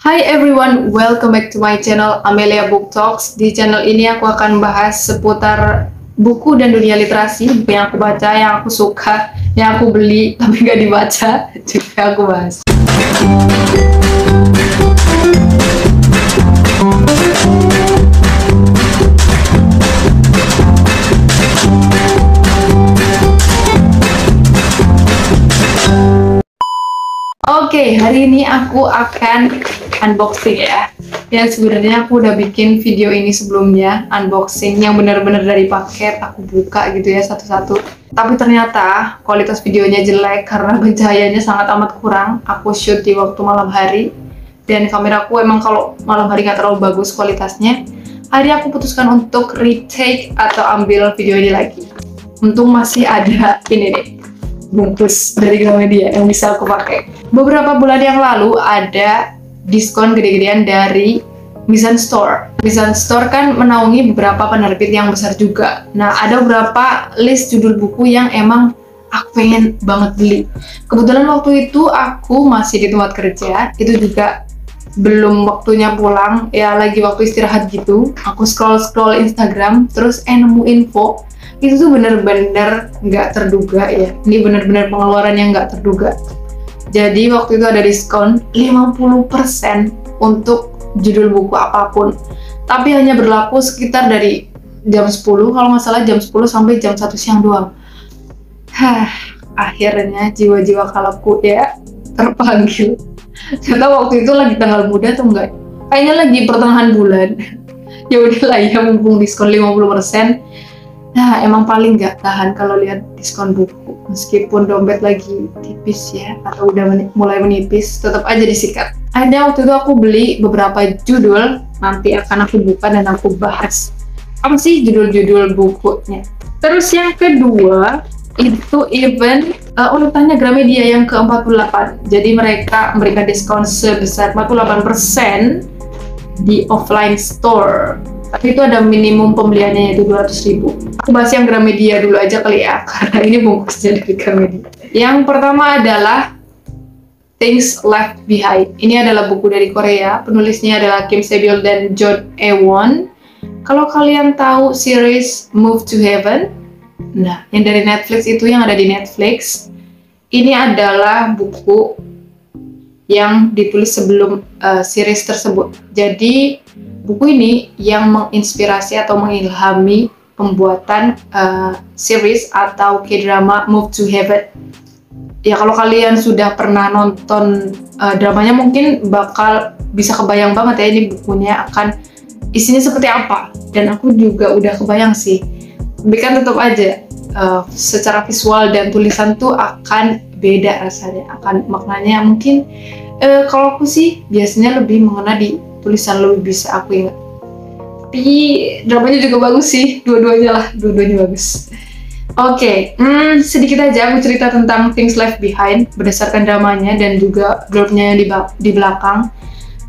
Hi everyone, welcome back to my channel Amelia Book Talks. Di channel ini aku akan bahas seputar buku dan dunia literasi, buku yang aku baca, yang aku suka, yang aku beli tapi nggak dibaca, juga aku bahas. Oke, hari ini aku akan unboxing ya. Yang sebenarnya aku udah bikin video ini sebelumnya, unboxing yang benar-benar dari paket aku buka gitu ya satu-satu. Tapi ternyata kualitas videonya jelek karena pencahayanya sangat amat kurang. Aku shoot di waktu malam hari dan kameraku emang kalau malam hari nggak terlalu bagus kualitasnya. Hari aku putuskan untuk retake atau ambil video ini lagi. Untung masih ada ini nih, bungkus dari Gramedia yang bisa aku pakai. Beberapa bulan yang lalu ada diskon gede-gedean dari Mizan Store. Mizan Store kan menaungi beberapa penerbit yang besar juga. Nah, ada beberapa list judul buku yang emang aku pengen banget beli. Kebetulan waktu itu aku masih di tempat kerja, itu juga belum waktunya pulang, ya lagi waktu istirahat gitu. Aku scroll Instagram, terus nemu info. Itu tuh bener-bener nggak terduga ya. Ini bener-bener pengeluaran yang nggak terduga. Jadi waktu itu ada diskon 50% untuk judul buku apapun. Tapi hanya berlaku sekitar dari jam 10, kalau nggak salah jam 10 sampai jam 1 siang doang. Akhirnya jiwa-jiwa kalapku ya terpanggil. Ternyata waktu itu lagi tanggal muda atau enggak? Kayaknya lagi pertengahan bulan. Ya udahlah ya, mumpung diskon 50%. Nah, emang paling nggak tahan kalau lihat diskon buku. Meskipun dompet lagi tipis ya, atau udah mulai menipis, tetap aja disikat. Akhirnya waktu itu aku beli beberapa judul, nanti akan aku buka dan aku bahas. Apa sih judul-judul bukunya? Terus yang kedua, itu event urutannya Gramedia yang ke-48. Jadi mereka memberikan diskon sebesar 48% di offline store. Tapi itu ada minimum pembeliannya yaitu 200.000. Aku bahas yang Gramedia dulu aja kali ya, karena ini bungkusnya dari Gramedia. Yang pertama adalah Things Left Behind. Ini adalah buku dari Korea. Penulisnya adalah Kim Se-byul dan John Ewon. Kalau kalian tahu series Move to Heaven, nah yang dari Netflix itu, yang ada di Netflix, ini adalah buku yang ditulis sebelum series tersebut. Jadi buku ini yang menginspirasi atau mengilhami pembuatan series atau K-drama Move to Heaven. Ya kalau kalian sudah pernah nonton dramanya mungkin bakal bisa kebayang banget ya ini bukunya akan isinya seperti apa. Dan aku juga udah kebayang sih. Tapi kan tetap aja secara visual dan tulisan tuh akan beda rasanya, akan maknanya mungkin kalau aku sih biasanya lebih mengena di tulisan, lebih bisa aku ingat. Tapi dramanya juga bagus sih, dua-duanya bagus. Oke, sedikit aja aku cerita tentang Things Left Behind berdasarkan dramanya dan juga blurb-nya yang di belakang.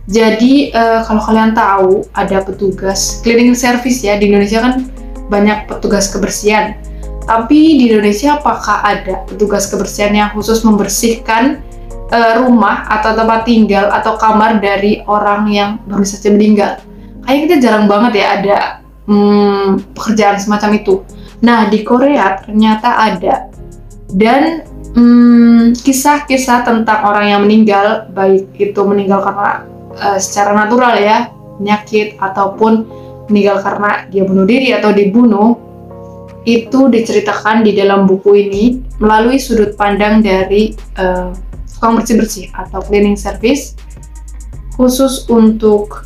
Jadi kalau kalian tahu ada petugas cleaning service ya, di Indonesia kan banyak petugas kebersihan. Tapi di Indonesia apakah ada petugas kebersihan yang khusus membersihkan rumah atau tempat tinggal atau kamar dari orang yang baru saja meninggal? Kayaknya kita jarang banget ya ada pekerjaan semacam itu. Nah, di Korea ternyata ada. Dan kisah-kisah tentang orang yang meninggal, baik itu meninggal karena secara natural ya, penyakit, ataupun meninggal karena dia bunuh diri atau dibunuh, itu diceritakan di dalam buku ini melalui sudut pandang dari tukang bersih-bersih atau cleaning service khusus untuk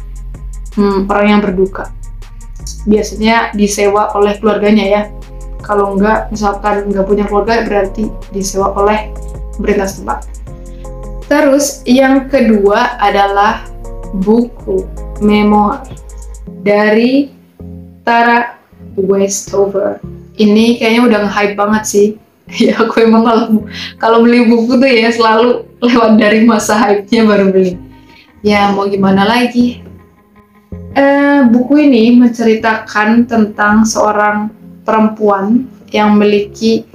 orang yang berduka. Biasanya disewa oleh keluarganya ya. Kalau enggak, misalkan nggak punya keluarga, berarti disewa oleh pemerintah setempat. Terus yang kedua adalah buku memoir dari Tara Westover. Ini kayaknya udah nge-hype banget sih. Ya aku emang kalau beli buku tuh ya selalu lewat dari masa hype-nya baru beli. Ya mau gimana lagi. Buku ini menceritakan tentang seorang perempuan yang memiliki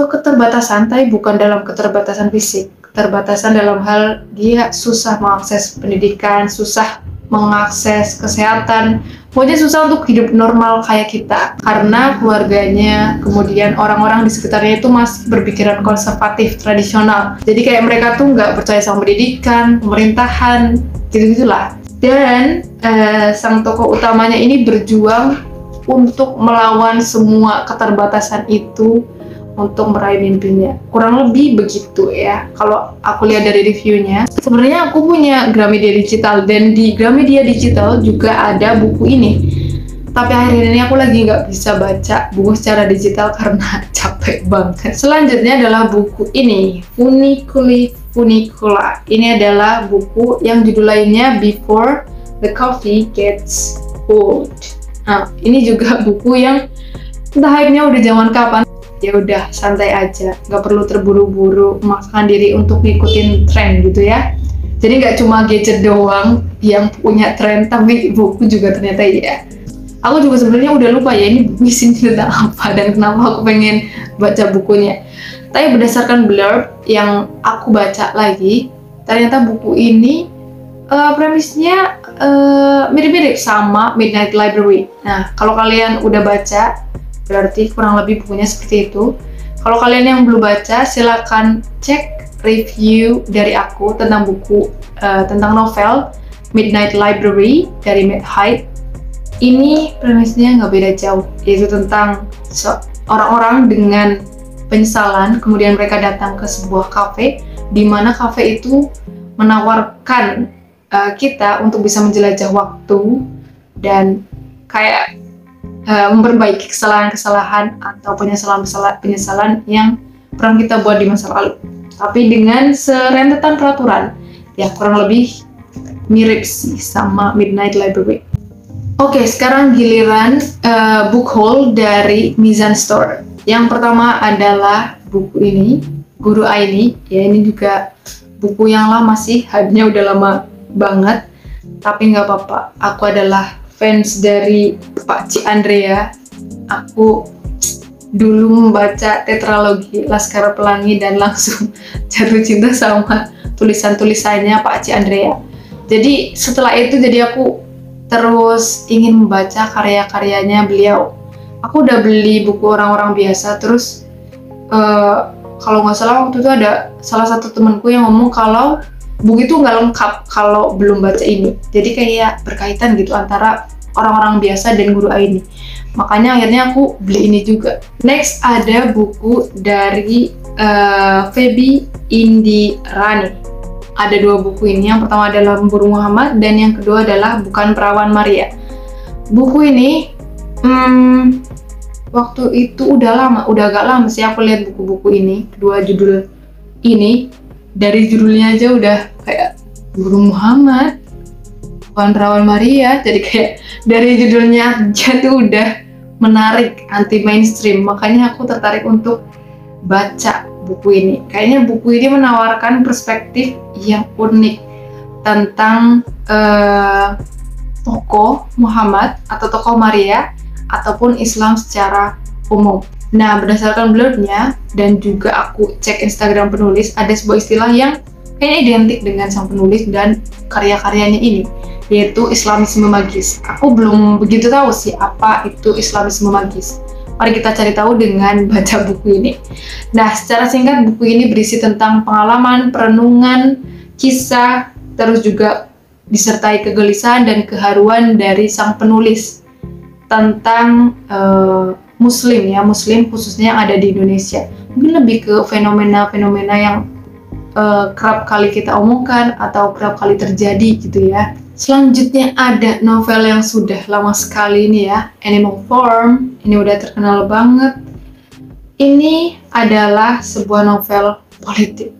keterbatasan, tapi bukan dalam keterbatasan fisik. keterbatasan dalam hal dia susah mengakses pendidikan, susah mengakses kesehatan, pokoknya susah untuk hidup normal kayak kita karena keluarganya, kemudian orang-orang di sekitarnya itu masih berpikiran konservatif, tradisional. Jadi kayak mereka tuh nggak percaya sama pendidikan, pemerintahan, gitu-gitulah. Dan sang tokoh utamanya ini berjuang untuk melawan semua keterbatasan itu untuk meraih mimpinya. Kurang lebih begitu ya. Kalau aku lihat dari reviewnya, sebenarnya aku punya Gramedia Digital dan di Gramedia Digital juga ada buku ini. Tapi akhir ini aku lagi nggak bisa baca buku secara digital karena capek banget. Selanjutnya adalah buku ini, Funicula. Ini adalah buku yang judul lainnya Before the Coffee Gets Cold. Nah, ini juga buku yang entah hype-nya udah zaman kapan. Ya udah santai aja, nggak perlu terburu-buru memaksakan diri untuk ngikutin tren gitu ya. Jadi nggak cuma gadget doang yang punya tren, tapi buku juga ternyata ya. Aku juga sebenarnya udah lupa ya ini buku isinya tentang apa dan kenapa aku pengen baca bukunya. Tapi berdasarkan blurb yang aku baca lagi, ternyata buku ini premisnya mirip-mirip sama Midnight Library. Nah, kalau kalian udah baca, berarti kurang lebih bukunya seperti itu. Kalau kalian yang belum baca, silakan cek review dari aku tentang buku, tentang novel Midnight Library dari Matt Haig. Ini premisnya nggak beda jauh, yaitu tentang orang-orang dengan penyesalan, kemudian mereka datang ke sebuah kafe, di mana kafe itu menawarkan kita untuk bisa menjelajah waktu dan kayak memperbaiki kesalahan-kesalahan atau penyesalan yang pernah kita buat di masa lalu. Tapi dengan serentetan peraturan, ya kurang lebih mirip sih sama Midnight Library. Oke, sekarang giliran book haul dari Mizan Store. Yang pertama adalah buku ini, Guru Aini. Ya, ini juga buku yang lama sih, hype-nya udah lama banget. Tapi nggak apa-apa, aku adalah fans dari Pak Ci Andrea. Aku dulu membaca tetralogi Laskar Pelangi dan langsung jatuh cinta sama tulisan-tulisannya Pak Ci Andrea. Jadi setelah itu jadi aku terus ingin membaca karya-karyanya beliau. Aku udah beli buku orang-orang biasa, terus kalau nggak salah waktu itu ada salah satu temanku yang ngomong kalau buku itu nggak lengkap kalau belum baca ini. Jadi kayak berkaitan gitu antara orang-orang biasa dan Guru Aini. Makanya akhirnya aku beli ini juga. Next ada buku dari Feby Indirani. Ada dua buku ini. Yang pertama adalah Memburu Muhammad dan yang kedua adalah Bukan Perawan Maria. Buku ini waktu itu udah agak lama sih aku lihat buku-buku ini. Kedua judul ini. Dari judulnya aja udah kayak Guru Muhammad, Bukan Perawan Maria, jadi kayak dari judulnya aja tuh udah menarik, anti mainstream. Makanya aku tertarik untuk baca buku ini. Kayaknya buku ini menawarkan perspektif yang unik tentang tokoh Muhammad atau tokoh Maria ataupun Islam secara umum. Nah, berdasarkan blurbnya dan juga aku cek Instagram penulis, ada sebuah istilah yang kayaknya identik dengan sang penulis dan karya-karyanya ini, yaitu Islamisme magis. Aku belum begitu tahu sih apa itu Islamisme magis. Mari kita cari tahu dengan baca buku ini. Nah, secara singkat buku ini berisi tentang pengalaman, perenungan, kisah, terus juga disertai kegelisahan dan keharuan dari sang penulis tentang Muslim khususnya yang ada di Indonesia. Mungkin lebih ke fenomena-fenomena yang kerap kali kita omongkan atau kerap kali terjadi gitu ya. Selanjutnya ada novel yang sudah lama sekali ini ya, Animal Farm. Ini udah terkenal banget. Ini adalah sebuah novel politik.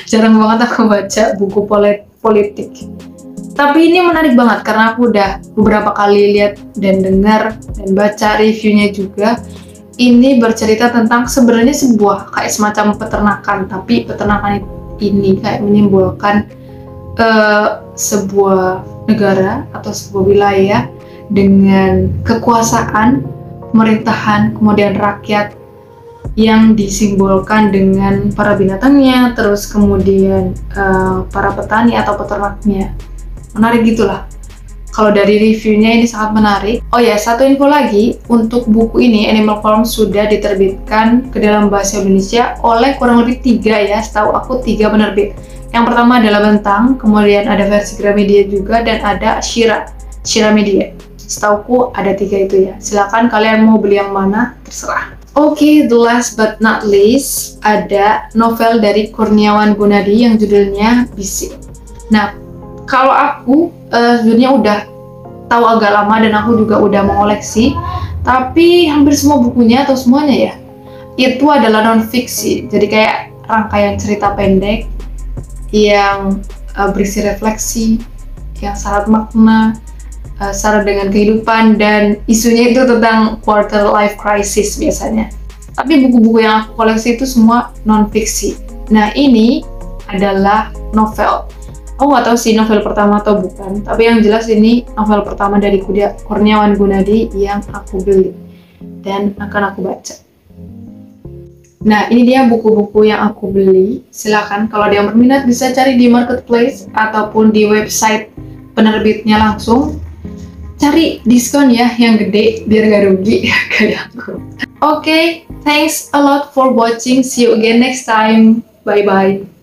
Jarang banget aku baca buku politik. Tapi ini menarik banget karena aku udah beberapa kali lihat dan dengar dan baca reviewnya juga. Ini bercerita tentang sebenarnya sebuah kayak semacam peternakan, tapi peternakan ini kayak menyimbolkan sebuah negara atau sebuah wilayah dengan kekuasaan, pemerintahan, kemudian rakyat yang disimbolkan dengan para binatangnya, terus kemudian para petani atau peternaknya. Menarik gitulah. Kalau dari reviewnya ini sangat menarik. Oh ya, satu info lagi, untuk buku ini Animal Farm sudah diterbitkan ke dalam bahasa Indonesia oleh kurang lebih 3 ya, setahu aku 3 penerbit. Yang pertama adalah Bentang, kemudian ada versi Gramedia juga, dan ada Shira Media. Setauku ada 3 itu ya. Silakan kalian mau beli yang mana, terserah. Oke, the last but not least, ada novel dari Kurniawan Gunadi yang judulnya Bisik. Nah, kalau aku sebenarnya udah tahu agak lama dan aku juga udah mengoleksi, tapi hampir semua bukunya atau semuanya ya, itu adalah non-fiksi. Jadi kayak rangkaian cerita pendek yang berisi refleksi, yang syarat makna, syarat dengan kehidupan, dan isunya itu tentang quarter life crisis biasanya. Tapi buku-buku yang aku koleksi itu semua non-fiksi. Nah, ini adalah novel. Aku nggak tahu sih novel pertama atau bukan, tapi yang jelas ini novel pertama dari Kurniawan Gunadi yang aku beli dan akan aku baca. Nah, ini dia buku-buku yang aku beli. Silakan kalau ada yang berminat bisa cari di marketplace ataupun di website penerbitnya langsung. Cari diskon ya yang gede biar gak rugi kayak aku. Oke, thanks a lot for watching. See you again next time. Bye bye.